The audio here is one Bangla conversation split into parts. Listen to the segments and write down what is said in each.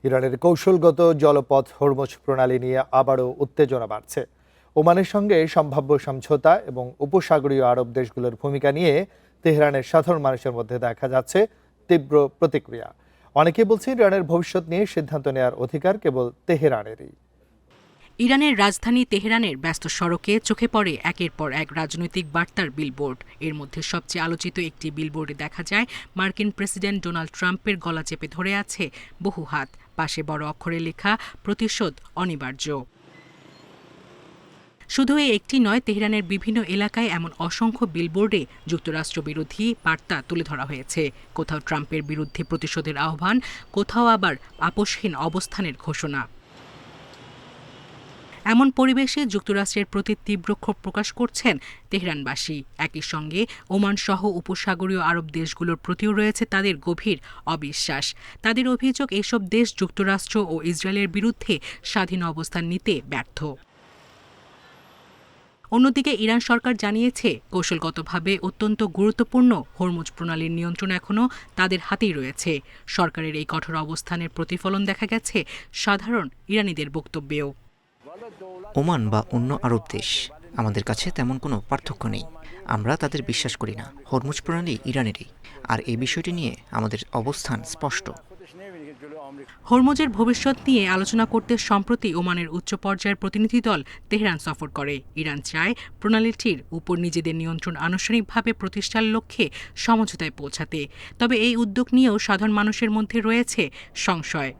ইরানের কৌশলগত জলপথ হরমুজ প্রণালী নিয়ে আবারও উত্তেজনা বাড়ছে। ওমানের সঙ্গে সম্ভাব্য সমঝোতা এবং উপসাগরীয় আরব দেশগুলোর ভূমিকা নিয়ে তেহরানের সাধারণ মানুষের মধ্যে দেখা যাচ্ছে তীব্র প্রতিক্রিয়া। অনেকে বলছেন ইরানের ভবিষ্যৎ নিয়ে সিদ্ধান্ত নেওয়ার অধিকার কেবল তেহরানেরই। ইরানের রাজধানী তেহরানের ব্যস্ত সড়কে চোখে পড়ে একের পর এক রাজনৈতিক বার্তার বিলবোর্ড। এর মধ্যে সবচেয়ে আলোচিত একটি বিলবোর্ডে দেখা যায় মার্কিন প্রেসিডেন্ট ডোনাল্ড ট্রাম্পের গলা চেপে ধরে আছে বহু হাত, পাশে বড় অক্ষরে লেখা প্রতিশোধ অনিবার্য। শুধু এই একটি নয়, তেহরানের বিভিন্ন এলাকায় এমন অসংখ্য বিলবোর্ডে যুক্তরাষ্ট্র বিরোধী বার্তা তুলে ধরা হয়েছে। কোথাও ট্রাম্পের বিরুদ্ধে প্রতিশোধের আহ্বান, কোথাও আবার আপোষহীন অবস্থানের ঘোষণা। এমন পরিবেশে যুক্তরাষ্ট্রের প্রতি তীব্র ক্ষোভ প্রকাশ করছেন তেহরানবাসী। একই সঙ্গে ওমান সহ উপসাগরীয় আরব দেশগুলোর প্রতিও রয়েছে তাদের গভীর অবিশ্বাস। তাদের অভিযোগ, এসব দেশ যুক্তরাষ্ট্র ও ইসরায়েলের বিরুদ্ধে স্বাধীন অবস্থান নিতে ব্যর্থ। অন্যদিকে ইরান সরকার জানিয়েছে, কৌশলগতভাবে অত্যন্ত গুরুত্বপূর্ণ হরমুজ প্রণালীর নিয়ন্ত্রণ এখনও তাদের হাতেই রয়েছে। সরকারের এই কঠোর অবস্থানের প্রতিফলন দেখা গেছে সাধারণ ইরানিদের বক্তব্যেও। ওমান বা অন্য আরব দেশ আমাদের কাছে তেমন কোনো পার্থক্য নেই। আমরা তাদের বিশ্বাস করি না। হরমুজ প্রণালী ইরানেরই, আর এই বিষয়টি নিয়ে আমাদের অবস্থান স্পষ্ট। হরমুজের ভবিষ্যৎ নিয়ে আলোচনা করতে সম্প্রতি ওমানের উচ্চ পর্যায়ের প্রতিনিধি দল তেহরান সফর করে। ইরান চায় প্রণালীটির উপর নিজেদের নিয়ন্ত্রণ আনুষ্ঠানিকভাবে প্রতিষ্ঠার লক্ষ্যে সমঝোতায় পৌঁছাতে। তবে এই উদ্যোগ নিয়েও সাধারণ মানুষের মধ্যে রয়েছে সংশয়।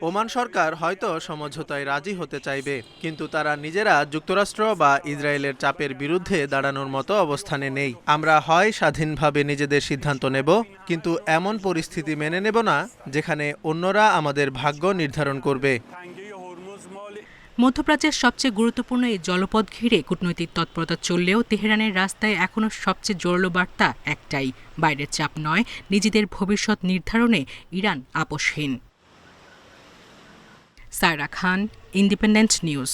ওমান সরকার হয়তো সমঝোতায় রাজি হতে চাইবে, কিন্তু তারা নিজেরা যুক্তরাষ্ট্র বা ইসরায়েলের চাপের বিরুদ্ধে দাঁড়ানোর মতো অবস্থানে নেই। আমরা হয় স্বাধীনভাবে নিজেদের সিদ্ধান্ত নেব, কিন্তু এমন পরিস্থিতি মেনে নেব না যেখানে অন্যরা আমাদের ভাগ্য নির্ধারণ করবে। মধ্যপ্রাচ্যের সবচেয়ে গুরুত্বপূর্ণ এই জলপথ ঘিরে কূটনৈতিক তৎপরতা চললেও তেহরানের রাস্তায় এখনও সবচেয়ে জোরালো বার্তা একটাই: বাইরের চাপ নয়, নিজেদের ভবিষ্যৎ নির্ধারণে ইরান আপোষহীন। সায়রা খান, ইন্ডিপেন্ডেন্ট নিউজ।